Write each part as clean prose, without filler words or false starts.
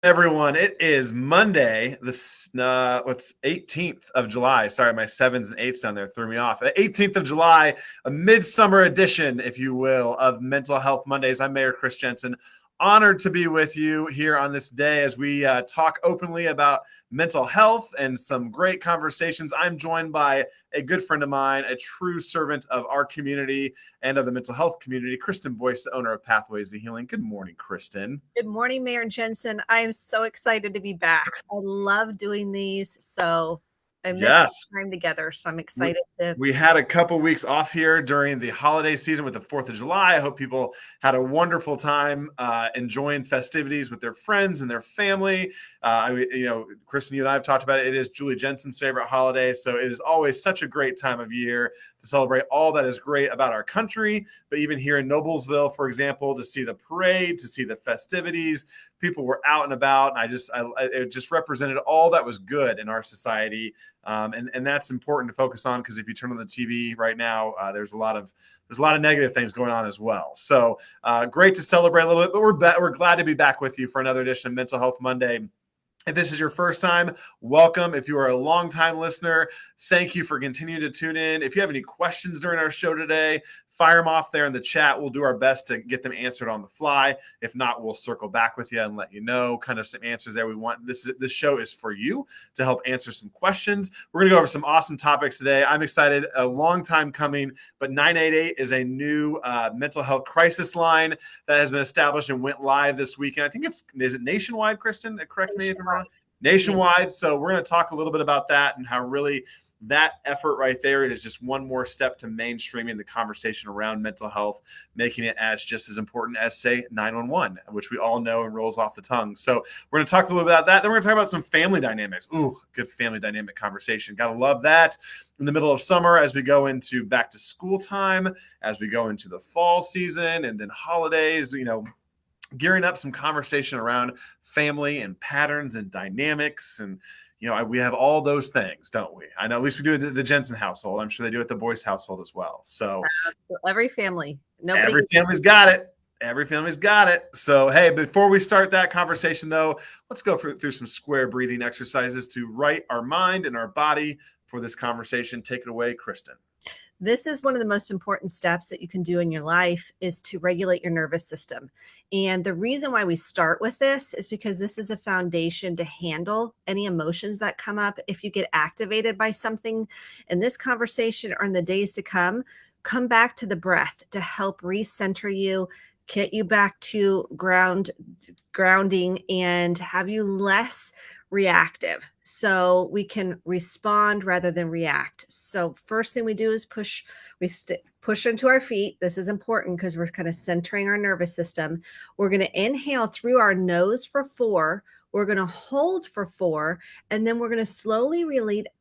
Everyone, it is Monday, what's 18th of July. Sorry, my sevens and eights down there threw me off. The 18th of July, a midsummer edition, if you will, of Mental Health Mondays. I'm Mayor Chris Jensen. Honored to be with you here on this day as we talk openly about mental health and some great conversations. I'm joined by a good friend of mine, a true servant of our community and of the mental health community, Kristen Boyce, the owner of Pathways to Healing. Good morning, Kristen. Good morning, Mayor Jensen. I am so excited to be back. I love doing these, so I missed Yes. time together. So I'm excited to. We had a couple weeks off here during the holiday season with the 4th of July. I hope people had a wonderful time enjoying festivities with their friends and their family. Kristen, you and I have talked about it. It is Julie Jensen's favorite holiday. So it is always such a great time of year to celebrate all that is great about our country. But even here in Noblesville, for example, to see the parade, to see the festivities, people were out and about. And it just represented all that was good in our society. And that's important to focus on because if you turn on the TV right now, there's a lot of negative things going on as well. So great to celebrate a little bit, but we're glad to be back with you for another edition of Mental Health Monday. If this is your first time, welcome. If you are a longtime listener, thank you for continuing to tune in. If you have any questions during our show today, fire them off there in the chat. We'll do our best to get them answered on the fly. If not, we'll circle back with you and let you know kind of some answers there. This show is for you to help answer some questions. We're going to go over some awesome topics today. I'm excited. A long time coming, but 988 is a new mental health crisis line that has been established and went live this weekend. I think is it nationwide, Kristen? Correct me if I'm wrong. Nationwide. So we're going to talk a little bit about that and how really that effort right there is just one more step to mainstreaming the conversation around mental health, making it as just as important as, say, 911, which we all know and rolls off the tongue. So we're going to talk a little bit about that. Then we're going to talk about some family dynamics. Ooh, good family dynamic conversation. Got to love that in the middle of summer as we go into back to school time, as we go into the fall season and then holidays, gearing up some conversation around family and patterns and dynamics. And we have all those things, don't we? I know at least we do it at the Jensen household. I'm sure they do it at the Boyce household as well. So every family's got it. Every family's got it. So, hey, before we start that conversation, though, let's go through some square breathing exercises to right our mind and our body for this conversation. Take it away, Kristen. This is one of the most important steps that you can do in your life is to regulate your nervous system. And the reason why we start with this is because this is a foundation to handle any emotions that come up. If you get activated by something in this conversation or in the days to come back to the breath to help recenter you, get you back to grounding and have you less reactive so we can respond rather than react. So first thing we do is push into our feet. This is important because we're kind of centering our nervous system. We're going to inhale through our nose for 4. We're going to hold for 4, and then we're going to slowly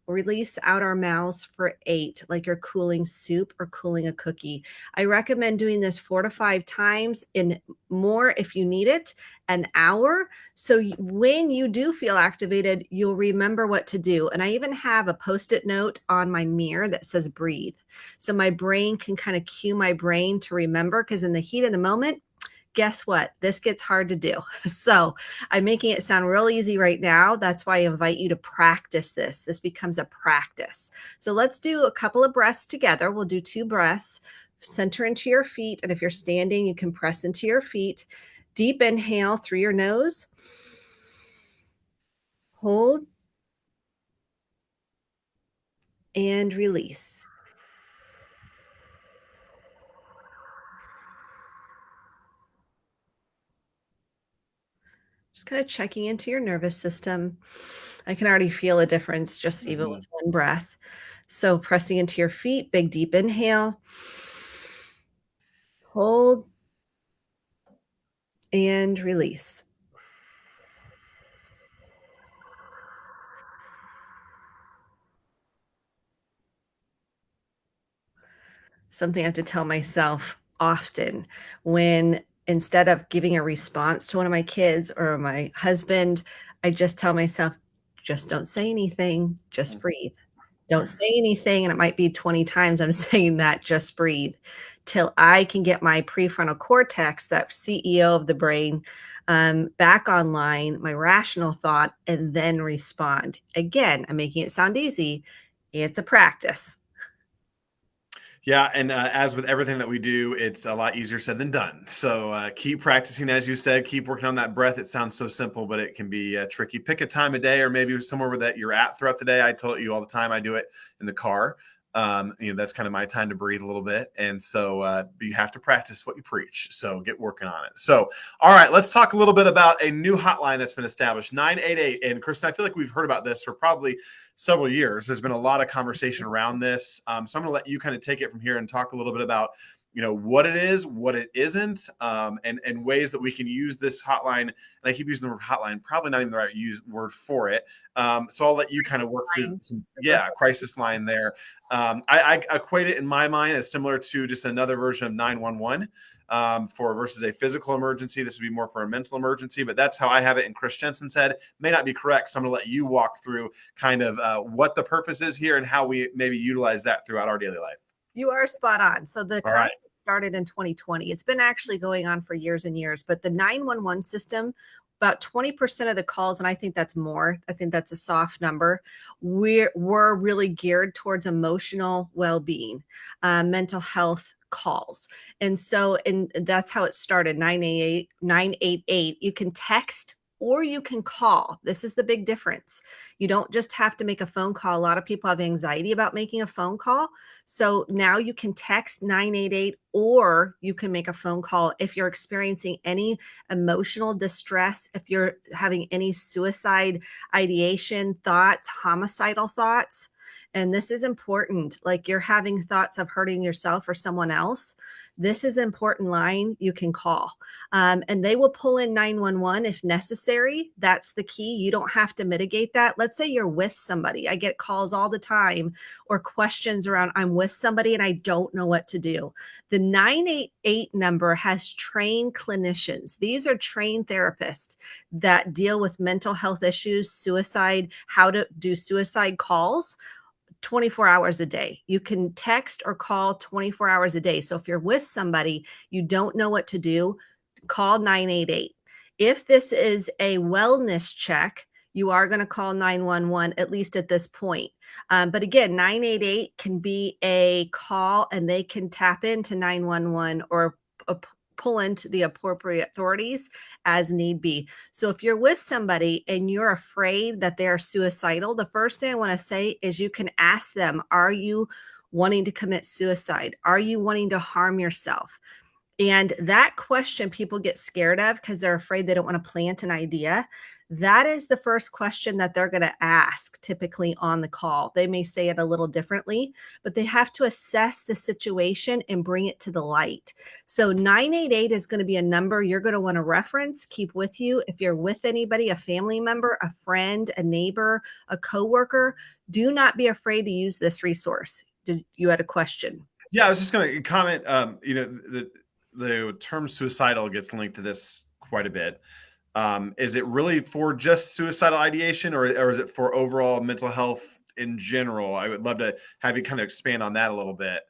release out our mouths for 8, like you're cooling soup or cooling a cookie. I recommend doing this 4 to 5 times, and more if you need it, an hour. So when you do feel activated, you'll remember what to do. And I even have a Post-it note on my mirror that says breathe. So my brain can kind of cue my brain to remember, because in the heat of the moment, guess what? This gets hard to do. So I'm making it sound real easy right now. That's why I invite you to practice this. This becomes a practice. So let's do a couple of breaths together. We'll do 2 breaths. Center into your feet. And if you're standing, you can press into your feet. Deep inhale through your nose. Hold. And release. Just kind of checking into your nervous system. I can already feel a difference just even with one breath. So pressing into your feet, big deep inhale. Hold. And release. Something I have to tell myself often when instead of giving a response to one of my kids or my husband, I just tell myself, just don't say anything, just breathe. Don't say anything. And it might be 20 times I'm saying that, just breathe, till I can get my prefrontal cortex, that CEO of the brain, back online, my rational thought, and then respond. Again, I'm making it sound easy. It's a practice. Yeah, and as with everything that we do, it's a lot easier said than done. So keep practicing, as you said. Keep working on that breath. It sounds so simple, but it can be tricky. Pick a time of day, or maybe somewhere where that you're at throughout the day. I tell you all the time. I do it in the car. That's kind of my time to breathe a little bit, and so you have to practice what you preach. So get working on it. So, all right, let's talk a little bit about a new hotline that's been established, 988. And Kristen, I feel like we've heard about this for probably several years. There's been a lot of conversation around this. So I'm going to let you kind of take it from here and talk a little bit about, what it is, what it isn't, and ways that we can use this hotline. And I keep using the word hotline, probably not even the right word for it. So I'll let you kind of work through some, crisis line there. I equate it in my mind as similar to just another version of 911 versus a physical emergency. This would be more for a mental emergency, but that's how I have it. And Chris Jensen said may not be correct. So I'm going to let you walk through kind of what the purpose is here and how we maybe utilize that throughout our daily life. You are spot on. So the concept started in 2020. It's been actually going on for years and years, but the 911 system, about 20% of the calls, and I think that's more, I think that's a soft number, we're really geared towards emotional well-being, mental health calls. And that's how it started, 988. You can text or you can call. This is the big difference. You don't just have to make a phone call. A lot of people have anxiety about making a phone call. So now you can text 988 or you can make a phone call if you're experiencing any emotional distress, if you're having any suicide ideation thoughts, homicidal thoughts. And this is important. Like you're having thoughts of hurting yourself or someone else. This is an important line you can call. And they will pull in 911 if necessary. That's the key. You don't have to mitigate that. Let's say you're with somebody. I get calls all the time or questions around, I'm with somebody and I don't know what to do. The 988 number has trained clinicians. These are trained therapists that deal with mental health issues, suicide, how to do suicide calls. 24 hours a day. You can text or call 24 hours a day. So if you're with somebody, you don't know what to do, call 988. If this is a wellness check, you are going to call 911, at least at this point. But again, 988 can be a call and they can tap into 911 or pull into the appropriate authorities as need be. So if you're with somebody and you're afraid that they're suicidal, the first thing I want to say is you can ask them, are you wanting to commit suicide? Are you wanting to harm yourself? And that question people get scared of because they're afraid they don't want to plant an idea. That is the first question that they're going to ask typically on the call. They may say it a little differently, but they have to assess the situation and bring it to the light. So 988 is going to be a number you're going to want to reference, keep with you. If you're with anybody, a family member, a friend, a neighbor, a coworker, do not be afraid to use this resource. You had a question. Yeah, I was just going to comment, the term suicidal gets linked to this quite a bit. Is it really for just suicidal ideation or is it for overall mental health in general? I would love to have you kind of expand on that a little bit.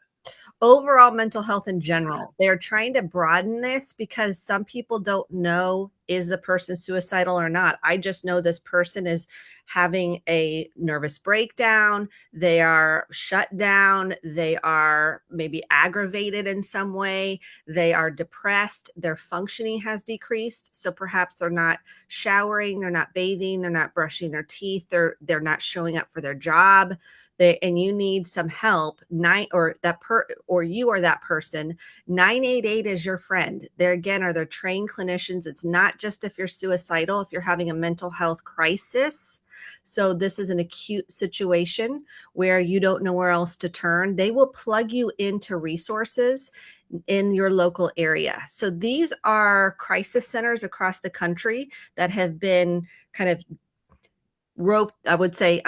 Overall mental health in general. They're trying to broaden this because some people don't know, is the person suicidal or not? I just know this person is having a nervous breakdown. They are shut down. They are maybe aggravated in some way. They are depressed. Their functioning has decreased. So perhaps they're not showering. They're not bathing. They're not brushing their teeth. They're not showing up for their job. And you need some help, or you are that person, 988 is your friend. There again are their trained clinicians. It's not just if you're suicidal, if you're having a mental health crisis. So this is an acute situation where you don't know where else to turn. They will plug you into resources in your local area. So these are crisis centers across the country that have been kind of I would say,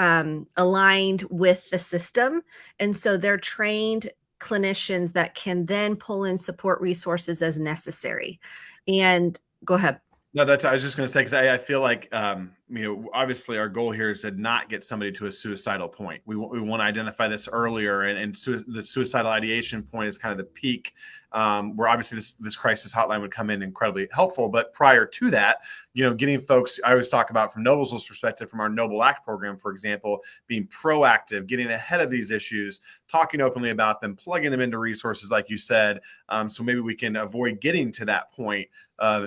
aligned with the system. And so they're trained clinicians that can then pull in support resources as necessary. And go ahead. No, that's I was just going to say because I feel like obviously our goal here is to not get somebody to a suicidal point. We want to identify this earlier, and the suicidal ideation point is kind of the peak, where obviously this crisis hotline would come in incredibly helpful. But prior to that, getting folks, I always talk about from Noble's perspective, from our Noble Act program, for example, being proactive, getting ahead of these issues, talking openly about them, plugging them into resources like you said, so maybe we can avoid getting to that point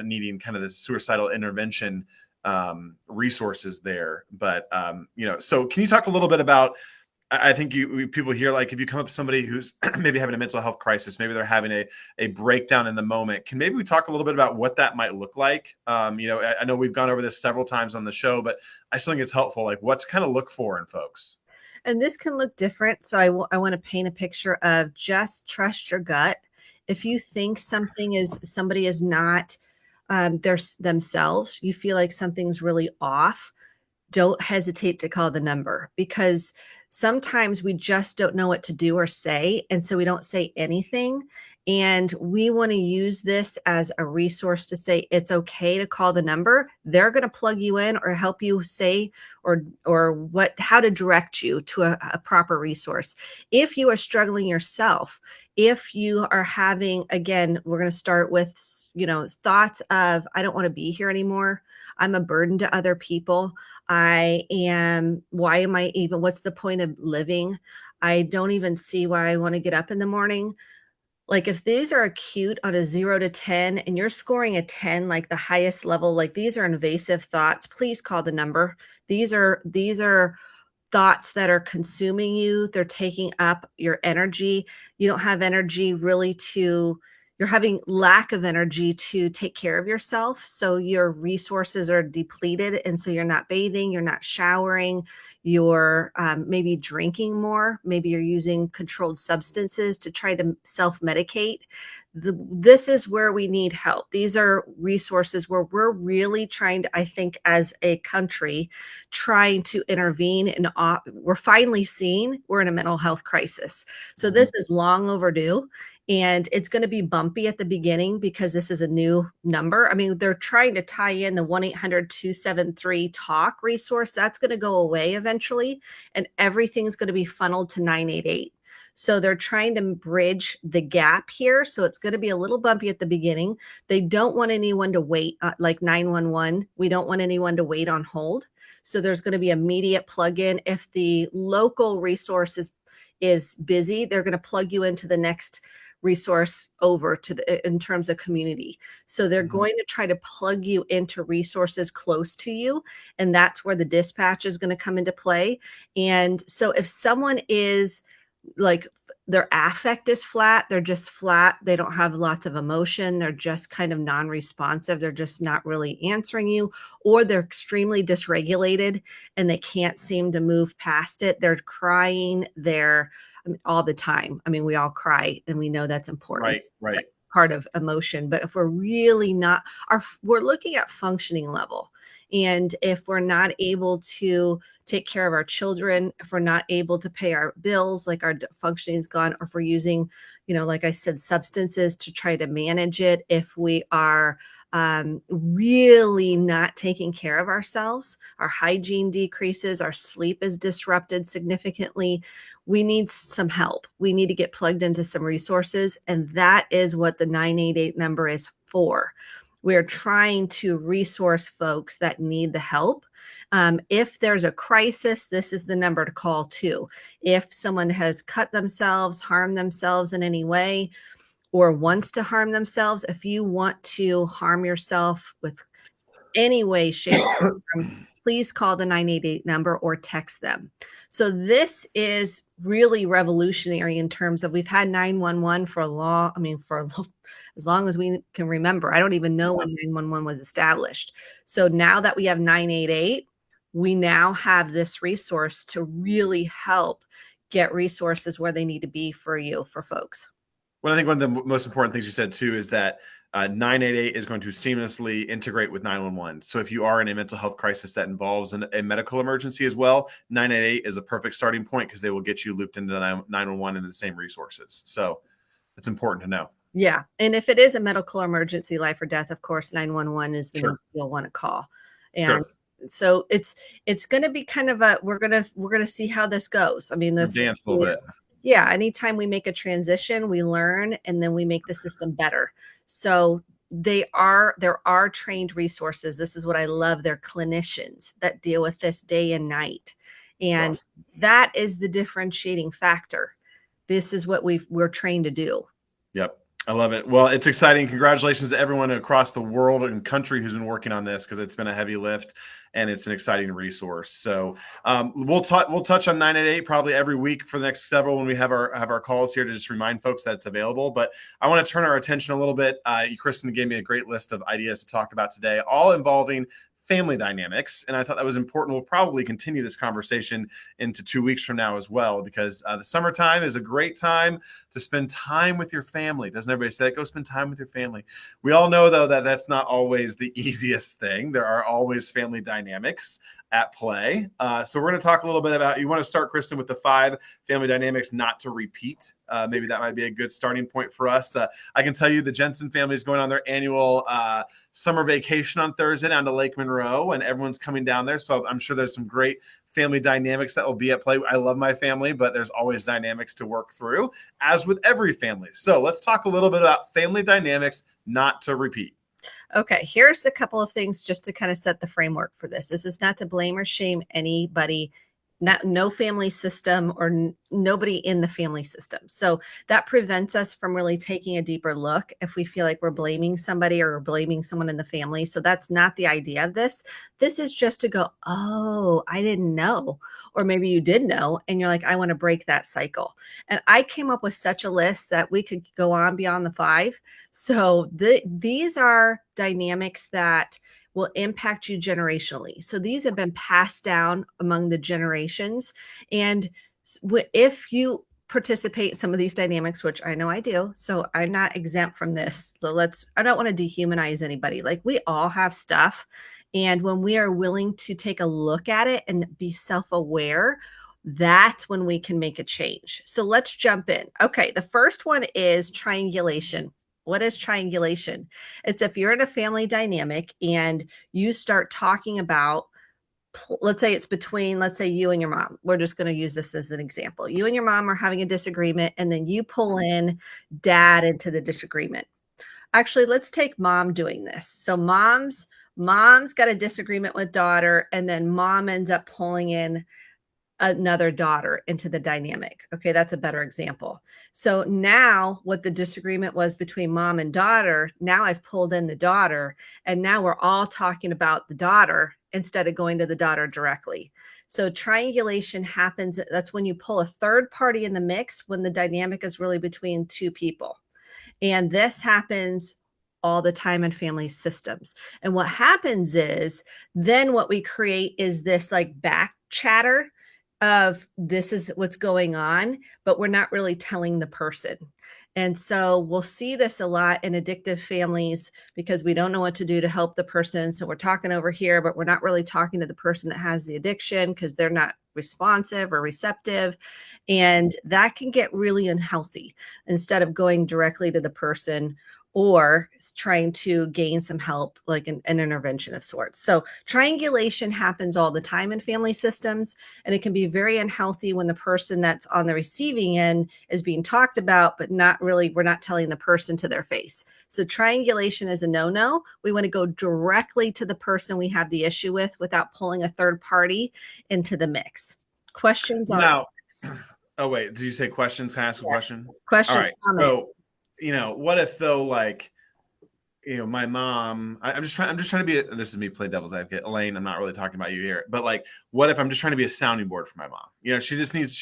needing kind of the suicidal intervention resources there. But so can you talk a little bit about? I think people hear, like, if you come up with somebody who's maybe having a mental health crisis, maybe they're having a breakdown in the moment. Can maybe we talk a little bit about what that might look like? I know we've gone over this several times on the show, but I still think it's helpful, like what to kind of look for in folks. And this can look different. So I want to paint a picture of just trust your gut. If you think somebody is not themselves, you feel like something's really off, don't hesitate to call the number, because sometimes we just don't know what to do or say. And so we don't say anything. And we want to use this as a resource to say it's okay to call the number. They're going to plug you in or help you say or how to direct you to a proper resource. If you are struggling yourself, if you are having, again, we're going to start with thoughts of, I don't want to be here anymore. I'm a burden to other people. Why am I even, what's the point of living? I don't even see why I want to get up in the morning. Like, if these are acute on a 0 to 10 and you're scoring a 10, like the highest level, like these are invasive thoughts, please call the number. These are thoughts that are consuming you. They're taking up your energy. You don't have energy really you're having lack of energy to take care of yourself. So your resources are depleted. And so you're not bathing, you're not showering, you're maybe drinking more. Maybe you're using controlled substances to try to self-medicate. This is where we need help. These are resources where we're really trying to, I think, as a country, trying to intervene. And we're finally seeing we're in a mental health crisis. So this is long overdue. And it's going to be bumpy at the beginning because this is a new number. I mean, they're trying to tie in the 1-800-273-TALK resource. That's going to go away eventually, and everything's going to be funneled to 988. So they're trying to bridge the gap here. So it's going to be a little bumpy at the beginning. They don't want anyone to wait, like 911. We don't want anyone to wait on hold. So there's going to be immediate plug-in. If the local resource is busy, they're going to plug you into the next resource over to in terms of community. So they're going to try to plug you into resources close to you. And that's where the dispatch is going to come into play. And so if someone is like, their affect is flat, they're just flat, they don't have lots of emotion, they're just kind of non-responsive, they're just not really answering you, or they're extremely dysregulated and they can't seem to move past it. They're crying, all the time. I mean, we all cry and we know that's important. Right. Part of emotion. But if we're really not, we're looking at functioning level. And if we're not able to take care of our children, if we're not able to pay our bills, like our functioning is gone, or if we're using, like I said, substances to try to manage it, if we are really not taking care of ourselves, our hygiene decreases, our sleep is disrupted significantly, we need some help. We need to get plugged into some resources. And that is what the 988 number is for. We're trying to resource folks that need the help. If there's a crisis, this is the number to call too. If someone has cut themselves, harmed themselves in any way, or wants to harm themselves, if you want to harm yourself with any way, shape, or form, please call the 988 number or text them. So this is really revolutionary in terms of, we've had 911 for as long as we can remember. I don't even know when 911 was established. So now that we have 988, we now have this resource to really help get resources where they need to be for folks. Well, I think one of the most important things you said too is that 988 is going to seamlessly integrate with 911. So if you are in a mental health crisis that involves a medical emergency as well, 988 is a perfect starting point because they will get you looped into 911 and the same resources. So it's important to know. Yeah. And if it is a medical emergency, life or death, of course, 911 is the number Sure. you'll want to call. And Sure. so it's going to be kind of we're going to see how this goes. I mean, this is Dance a little bit. yeah, anytime we make a transition, we learn and then we make the system better. So there are trained resources. This is what I love. They're clinicians that deal with this day and night. And Awesome. that is the differentiating factor. This is what we're trained to do. Yep. I love it. Well, it's exciting. Congratulations to everyone across the world and country who's been working on this, because it's been a heavy lift and it's an exciting resource. So we'll touch on 988 probably every week for the next several when we have our calls here to just remind folks that it's available. But I want to turn our attention a little bit. Kristen gave me a great list of ideas to talk about today, all involving family dynamics. And I thought that was important. We'll probably continue this conversation into 2 weeks from now as well, because the summertime is a great time to spend time with your family. Doesn't everybody say that? Go spend time with your family. We all know, though, that that's not always the easiest thing. There are always family dynamics at play. So we're going to talk a little bit about, you want to start, Kristen, with the 5 family dynamics not to repeat. Maybe that might be a good starting point for us. I can tell you the Jensen family is going on their annual summer vacation on Thursday down to Lake Monroe, and everyone's coming down there. So I'm sure there's some great family dynamics that will be at play. I love my family, but there's always dynamics to work through, as with every family. So let's talk a little bit about family dynamics not to repeat. Okay, here's a couple of things just to kind of set the framework for this. This is not to blame or shame anybody, no family system or nobody in the family system. So that prevents us from really taking a deeper look if we feel like we're blaming somebody or we're blaming someone in the family. So that's not the idea of this. This is just to go, oh, I didn't know. Or maybe you did know and you're like, I want to break that cycle. And I came up with such a list that we could go on beyond the 5. So these are dynamics that will impact you generationally. So these have been passed down among the generations. And if you participate in some of these dynamics, which I know I do, so I'm not exempt from this. So I don't want to dehumanize anybody. Like, we all have stuff. And when we are willing to take a look at it and be self-aware, that's when we can make a change. So let's jump in. Okay, the first one is triangulation. What is triangulation? It's if you're in a family dynamic and you start talking about, let's say it's between, let's say you and your mom. We're just going to use this as an example. You and your mom are having a disagreement, and then you pull in dad into the disagreement. Actually, let's take mom doing this. So mom's got a disagreement with daughter, and then mom ends up pulling in another daughter into the dynamic. Okay, that's a better example. So now what the disagreement was between mom and daughter, now I've pulled in the daughter, and now we're all talking about the daughter instead of going to the daughter directly. So triangulation happens. That's when you pull a third party in the mix, when the dynamic is really between 2 people. And this happens all the time in family systems. And what happens is then what we create is this like back chatter of this is what's going on, but we're not really telling the person. And so we'll see this a lot in addictive families because we don't know what to do to help the person. So we're talking over here, but we're not really talking to the person that has the addiction because they're not responsive or receptive. And that can get really unhealthy instead of going directly to the person or trying to gain some help, like an intervention of sorts. So triangulation happens all the time in family systems, and it can be very unhealthy when the person that's on the receiving end is being talked about, but we're not telling the person to their face. So triangulation is a no-no. We want to go directly to the person we have the issue with without pulling a third party into the mix. Questions on Now, oh wait, did you say questions? Can I ask a question? questions? All right. Comments? So, what if though, like, my mom, I'm just trying to be, this is me playing devil's advocate. Elaine, I'm not really talking about you here, but like, what if I'm just trying to be a sounding board for my mom? She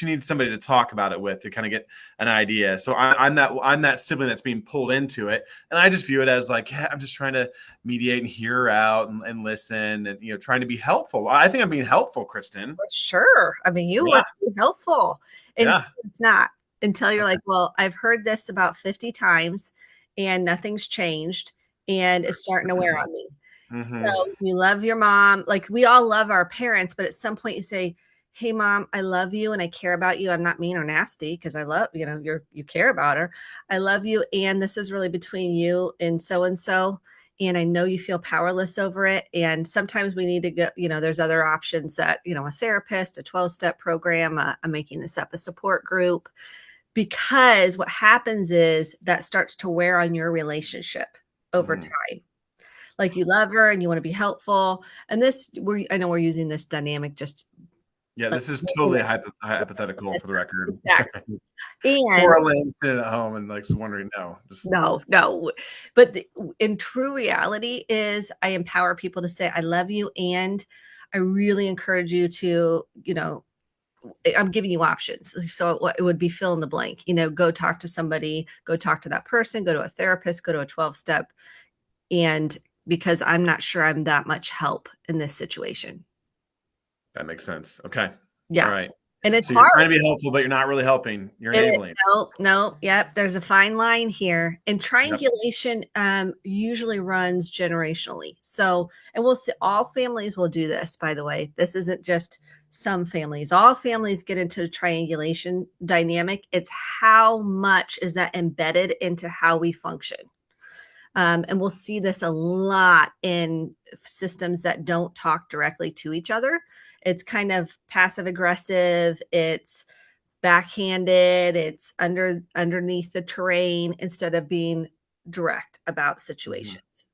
needs somebody to talk about it with to kind of get an idea. So I'm that sibling that's being pulled into it. And I just view it as like, yeah, I'm just trying to mediate and hear her out and listen and, trying to be helpful. I think I'm being helpful, Kristen. Sure. I mean, you Yeah. are helpful. And Yeah. it's not until you're like, well, I've heard this about 50 times and nothing's changed. And it's starting to wear on me. Mm-hmm. So you love your mom. Like, we all love our parents, but at some point you say, hey mom, I love you and I care about you. I'm not mean or nasty because I love, you care about her. I love you. And this is really between you and so and so. And I know you feel powerless over it. And sometimes we need to go, there's other options that, a therapist, a 12-step program, I'm making this up, a support group, because what happens is that starts to wear on your relationship over time. Like you love her and you want to be helpful. And I know we're using this dynamic just Yeah, like this is totally hypothetical for the record. exactly. And Poor Lynn sitting at home and like wondering, no. But in true reality is I empower people to say, I love you. And I really encourage you to, I'm giving you options. So it would be fill in the blank, go talk to somebody, go talk to that person, go to a therapist, go to a 12-step. And because I'm not sure I'm that much help in this situation. that makes sense. Okay. Yeah. All right. And it's So you're trying hard. to be helpful, but you're not really helping. You're enabling. No. Yep. There's a fine line here. And triangulation usually runs generationally. So, and we'll see all families will do this, by the way. This isn't just some families. All families get into triangulation dynamic. It's how much is that embedded into how we function. And we'll see this a lot in systems that don't talk directly to each other. It's kind of passive aggressive. It's backhanded. It's underneath the terrain instead of being direct about situations.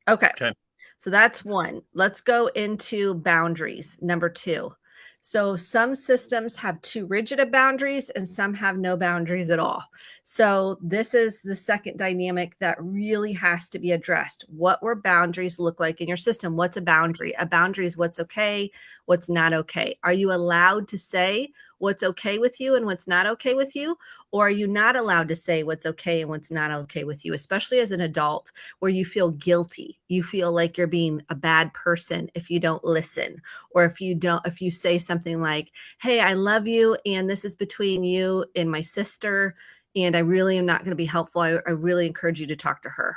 Okay. So that's one. Let's go into boundaries. Number 2. So some systems have too rigid of boundaries and some have no boundaries at all. So this is the second dynamic that really has to be addressed. What were boundaries look like in your system? What's a boundary? A boundary is what's okay, what's not okay. Are you allowed to say what's okay with you and what's not okay with you? Or are you not allowed to say what's okay and what's not okay with you, especially as an adult where you feel guilty? You feel like you're being a bad person if you don't listen, or if you say something like, hey, I love you and this is between you and my sister and I really am not going to be helpful. I really encourage you to talk to her.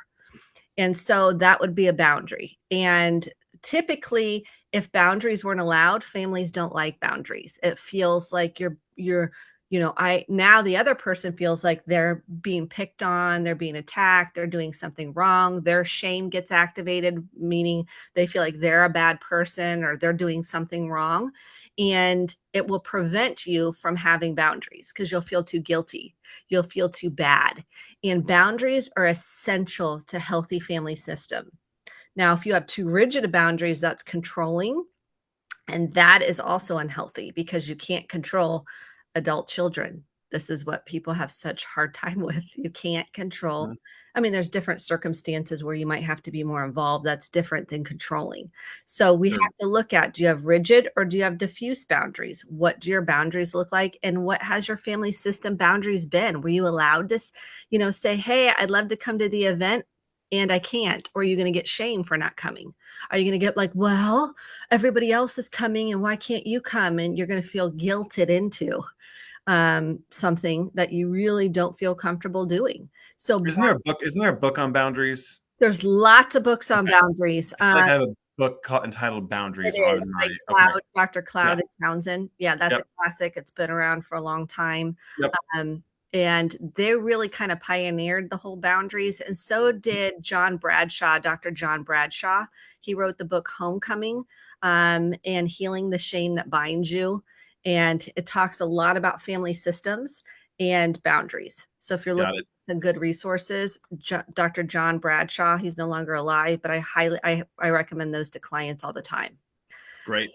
And so that would be a boundary. And typically, if boundaries weren't allowed, families don't like boundaries. It feels like now the other person feels like they're being picked on, they're being attacked, they're doing something wrong. Their shame gets activated, meaning they feel like they're a bad person or they're doing something wrong. And it will prevent you from having boundaries because you'll feel too guilty. You'll feel too bad. And boundaries are essential to healthy family system. Now, if you have too rigid of boundaries, that's controlling. And that is also unhealthy because you can't control adult children. This is what people have such hard time with. You can't control. I mean, there's different circumstances where you might have to be more involved. That's different than controlling. So we have to look at, do you have rigid or do you have diffuse boundaries? What do your boundaries look like? And what has your family system boundaries been? Were you allowed to, say, hey, I'd love to come to the event and I can't? Or are you going to get shamed for not coming? Are you going to get like, well, everybody else is coming and why can't you come? And you're going to feel guilted into something that you really don't feel comfortable doing. So Isn't there a book on boundaries? There's lots of books on boundaries. I have a book entitled Boundaries. It is like Cloud, Dr. Cloud and Townsend. Yeah, that's a classic. It's been around for a long time. And they really kind of pioneered the whole boundaries. And so did John Bradshaw, Dr. John Bradshaw. He wrote the book Homecoming and Healing the Shame That Binds You. And it talks a lot about family systems and boundaries. So if you're looking at some good resources, Dr. John Bradshaw, he's no longer alive, but I recommend those to clients all the time. Great.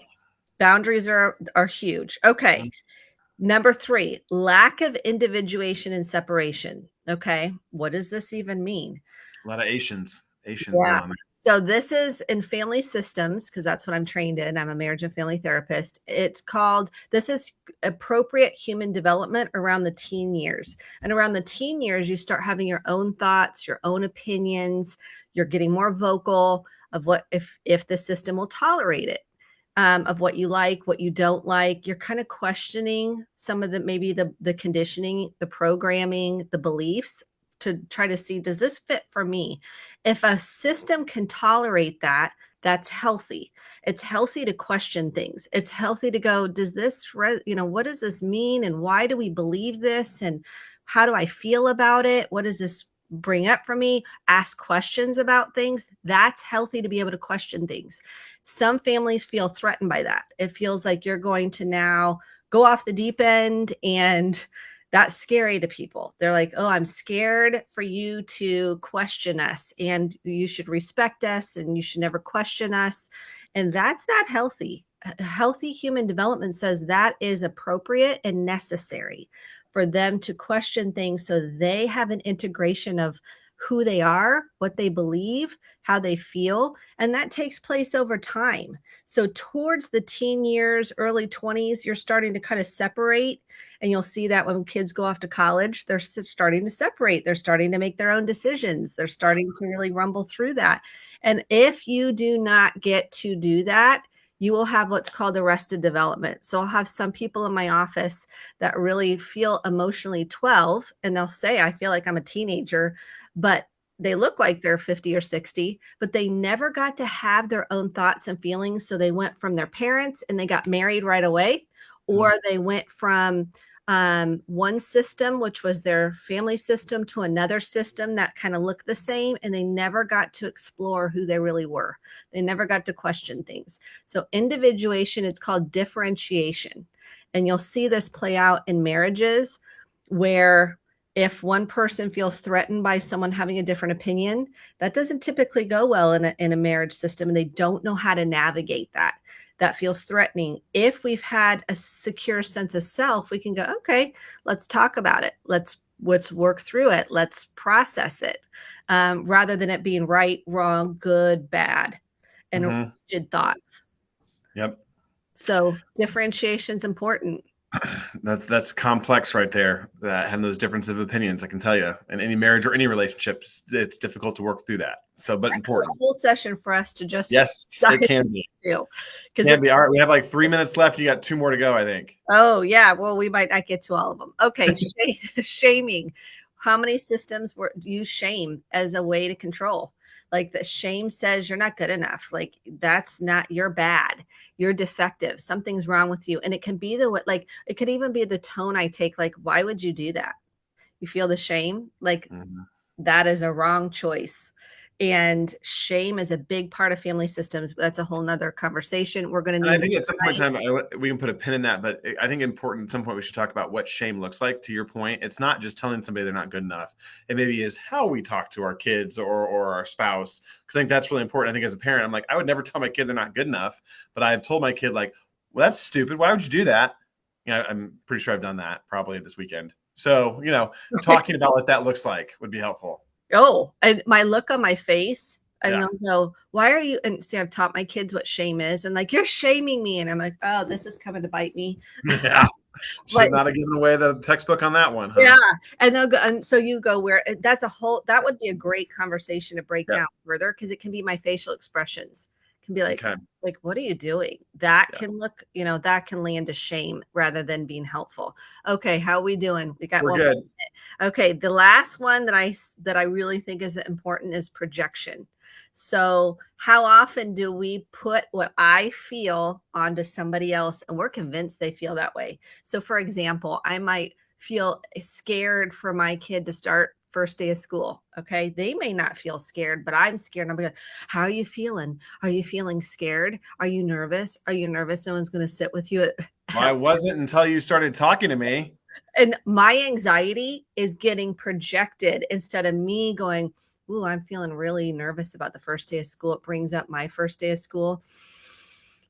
Boundaries are huge. Okay. Number 3, lack of individuation and separation. Okay. What does this even mean? A lot of Asians. Yeah. So this is in family systems, because that's what I'm trained in. I'm a marriage and family therapist. This is appropriate human development around the teen years. And around the teen years, you start having your own thoughts, your own opinions. You're getting more vocal of what if the system will tolerate it. Of what you like, what you don't like. You're kind of questioning some of the conditioning, the programming, the beliefs to try to see, does this fit for me? If a system can tolerate that, that's healthy. It's healthy to question things. It's healthy to go, does this, what does this mean? And why do we believe this? And how do I feel about it? What does this bring up for me? Ask questions about things. That's healthy to be able to question things. Some families feel threatened by that. It feels like you're going to now go off the deep end, and that's scary to people. They're like, oh, I'm scared for you to question us, and you should respect us, and you should never question us. And that's not healthy. Healthy human development says that is appropriate and necessary for them to question things so they have an integration of who they are, what they believe, how they feel. And that takes place over time. So towards the teen years, early 20s, you're starting to kind of separate. And you'll see that when kids go off to college, they're starting to separate. They're starting to make their own decisions. They're starting to really rumble through that. And if you do not get to do that, you will have what's called arrested development. So I'll have some people in my office that really feel emotionally 12, and they'll say, I feel like I'm a teenager, but they look like they're 50 or 60, but they never got to have their own thoughts and feelings. So they went from their parents and they got married right away, or they went from one system, which was their family system, to another system that kind of looked the same, and they never got to explore who they really were. They never got to question things. So individuation, it's called differentiation. And you'll see this play out in marriages where if one person feels threatened by someone having a different opinion, that doesn't typically go well in a marriage system, and they don't know how to navigate that. That feels threatening. If we've had a secure sense of self, we can go, okay, let's talk about it. Let's work through it. Let's process it, rather than it being right, wrong, good, bad, and rigid thoughts. Yep. So differentiation is important. That's complex right there. That having those differences of opinions, I can tell you, in any marriage or any relationship, it's difficult to work through that. So, but important. A whole session for us to just yes, it can be. Can be. All right, we have like 3 minutes left. You got 2 more to go, I think. Oh yeah, well we might not get to all of them. Okay, shaming. How many systems use shame as a way to control? Like the shame says you're not good enough. Like that's not, you're bad. You're defective. Something's wrong with you. And it can be it could even be the tone I take. Like, why would you do that? You feel the shame? Like that is a wrong choice. And shame is a big part of family systems. That's a whole nother conversation. We're going to need. I think at some point in time, we can put a pin in that, but I think important at some point we should talk about what shame looks like. To your point, it's not just telling somebody they're not good enough. It maybe is how we talk to our kids or our spouse. Because I think that's really important. I think as a parent, I'm like, I would never tell my kid they're not good enough, but I've told my kid like, well, that's stupid. Why would you do that? You know, I'm pretty sure I've done that probably this weekend. So, talking about what that looks like would be helpful. Oh, and my look on my face, and they'll go, why are you? And see, I've taught my kids what shame is, and like, you're shaming me. And I'm like, oh, this is coming to bite me. Yeah. Should not have given away the textbook on that one. Huh? Yeah. And they'll go, and so you go that would be a great conversation to break down further, because it can be my facial expressions. It can be like, like, what are you doing? That can look, that can land to shame rather than being helpful. Okay. How are we doing? We're good. Okay. The last one that I really think is important is projection. So how often do we put what I feel onto somebody else, and we're convinced they feel that way? So for example, I might feel scared for my kid to start first day of school. Okay. They may not feel scared, but I'm scared. I'm like, how are you feeling? Are you feeling scared? Are you nervous? Are you nervous? No one's going to sit with you. Well, I wasn't until you started talking to me. And my anxiety is getting projected instead of me going, ooh, I'm feeling really nervous about the first day of school. It brings up my first day of school.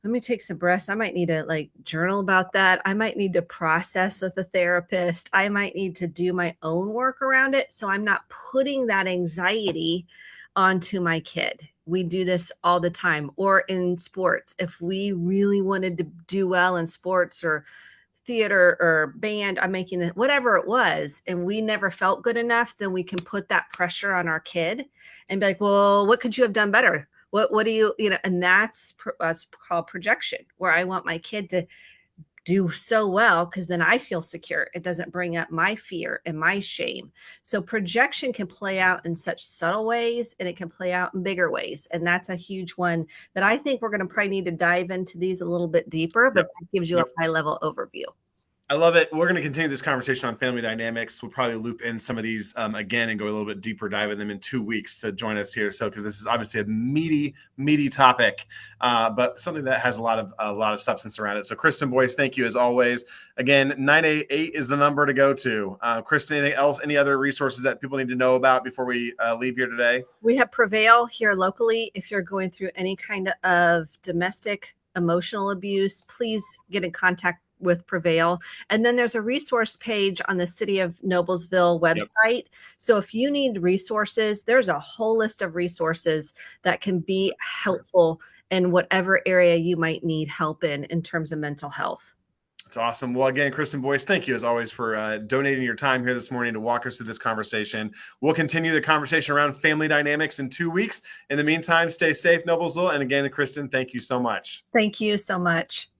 Let me take some breaths. I might need to journal about that. I might need to process with a therapist. I might need to do my own work around it. So I'm not putting that anxiety onto my kid. We do this all the time. Or in sports, if we really wanted to do well in sports or theater or band, I'm making it, whatever it was, and we never felt good enough, then we can put that pressure on our kid and be like, well, what could you have done better? What do you, and that's called projection, where I want my kid to do so well because then I feel secure. It doesn't bring up my fear and my shame. So projection can play out in such subtle ways and it can play out in bigger ways. And that's a huge one that I think we're going to probably need to dive into these a little bit deeper, but that gives you a high level overview. I love it. We're going to continue this conversation on family dynamics. We'll probably loop in some of these again and go a little bit deeper dive in them in 2 weeks to join us here. So, because this is obviously a meaty topic, but something that has a lot of substance around it. So, Kristen Boyce, thank you as always. Again, 988 is the number to go to. Kristen, anything else? Any other resources that people need to know about before we leave here today? We have Prevail here locally. If you're going through any kind of domestic emotional abuse, please get in contact with Prevail. And then there's a resource page on the City of Noblesville website. Yep. So if you need resources, there's a whole list of resources that can be helpful in whatever area you might need help in terms of mental health. It's awesome. Well, again, Kristen Boyce, thank you as always for donating your time here this morning to walk us through this conversation. We'll continue the conversation around family dynamics in 2 weeks. In the meantime, stay safe, Noblesville. And again, Kristen, thank you so much. Thank you so much.